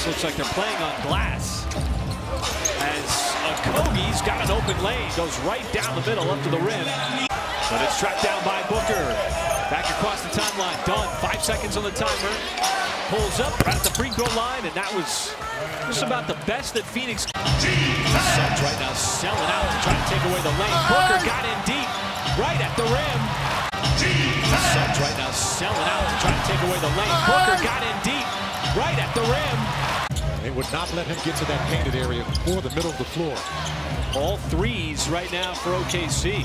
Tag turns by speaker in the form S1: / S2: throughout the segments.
S1: Phoenix looks like they're playing on glass. As Okogie's got an open lane, goes right down the middle up to the rim. But it's tracked down by Booker. Back across the timeline, done. 5 seconds on the timer. Pulls up right at the free throw line, and that was just about the best that Phoenix. Suns right now selling out to try to take away the lane. Booker got in deep, right at the rim. Suns right now selling out to try to take away the lane. Booker got in deep, right at the rim.
S2: They would not let him get to that painted area or the middle of the floor.
S1: All threes right now for OKC.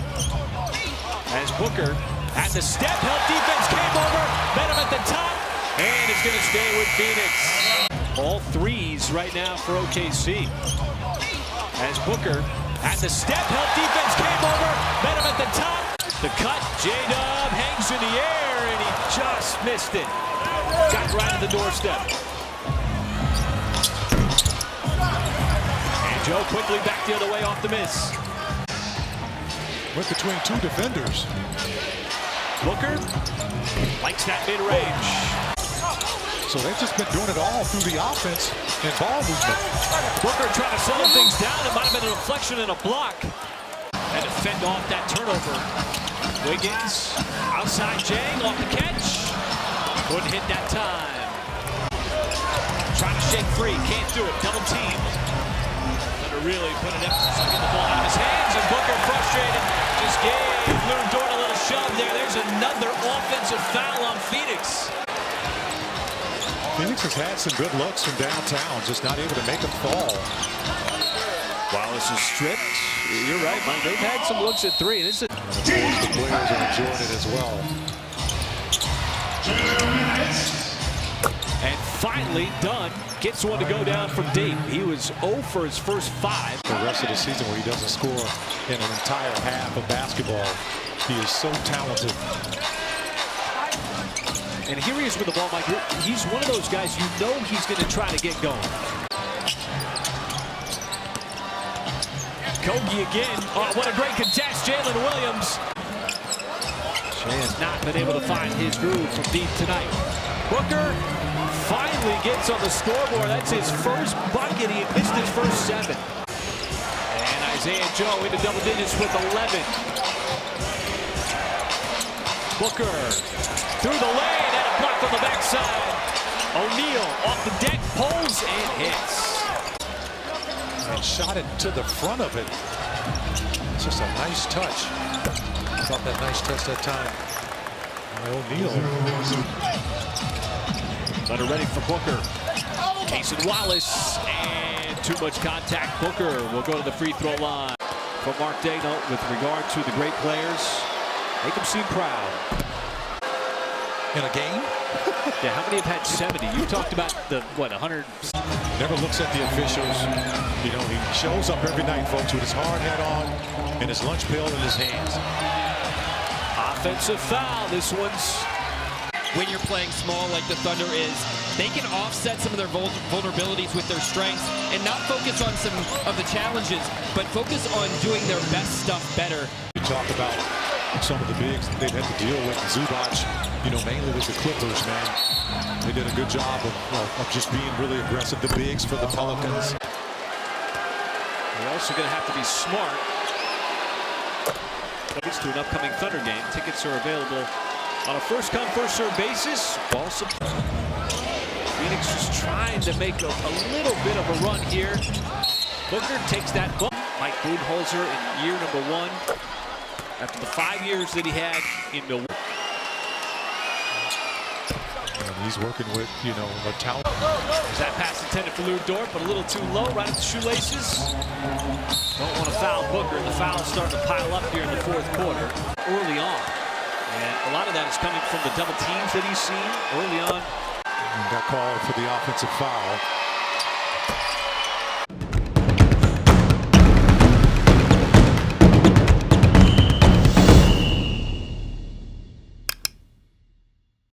S1: As Booker at the step, help defense came over, met him at the top, and it's going to stay with Phoenix. All threes right now for OKC. As Booker at the step, help defense came over, met him at the top. The cut, J-Dub hangs in the air, and he just missed it. Got right at the doorstep. And Joe quickly back the other way off the miss.
S2: Went between two defenders.
S1: Booker likes that mid-range.
S2: So they've just been doing it all through the offense and ball movement.
S1: Booker trying to slow things down. It might have been a deflection and a block. And to fend off that turnover. Wiggins outside Jang off the catch. Couldn't hit that time. Trying to shake free. Can't do it. Double team. Gonna really put an emphasis on getting the ball out of his hands. And Booker frustrated. Just gave Lou Dort a little shove there. There's another offensive foul on Phoenix.
S2: Phoenix has had some good looks from downtown, just not able to make them fall.
S1: While this is stripped, you're right, Mike. They've had some looks at three. This is
S2: The players are enjoying it as well.
S1: And finally, Dunn gets one to go down from deep. He was 0 for his first 5.
S2: The rest of the season where he doesn't score in an entire half of basketball. He is so talented.
S1: And here he is with the ball, Mike. He's one of those guys you know he's going to try to get going. Kogi again. Oh, what a great contest, Jalen Williams. Shea has not been able to find his groove from deep tonight. Booker finally gets on the scoreboard. That's his first bucket. He had missed his first 7. And Isaiah Joe into double digits with 11. Booker through the lane and a block on the backside. O'Neal off the deck, pulls and hits.
S2: And shot it to the front of it. It's just a nice touch. I thought that nice touch that time. O'Neal.
S1: Letter ready for Booker. Cason Wallace, and too much contact. Booker will go to the free throw line. For Mark Dano, with regard to the great players, make them seem proud.
S2: In a game?
S1: Yeah, how many have had 70? You talked about the, what, 100?
S2: Never looks at the officials. You know, he shows up every night, folks, with his hard hat on and his lunch pail in his hands.
S1: Offensive foul. This one's...
S3: When you're playing small like the Thunder is, they can offset some of their vulnerabilities with their strengths and not focus on some of the challenges, but focus on doing their best stuff better.
S2: You talk about some of the bigs they've had to deal with. Zubac, you know, mainly with the Clippers, man. They did a good job of just being really aggressive. The bigs for the Pelicans.
S1: They're also going to have to be smart. Tickets to an upcoming Thunder game. Tickets are available on a first-come, first-served basis. Ball supply. Phoenix just trying to make a little bit of a run here. Booker takes that bump. Mike Budenholzer in year number 1 after the 5 years that he had in Milwaukee.
S2: And he's working with, you know, a talent.
S1: There's that pass intended for Lou Dort, but a little too low, right at the shoelaces. Don't want to foul Booker. The foul's starting to pile up here in the 4th quarter early on. And a lot of that is coming from the double teams that he's seen early on.
S2: And got called for the offensive foul.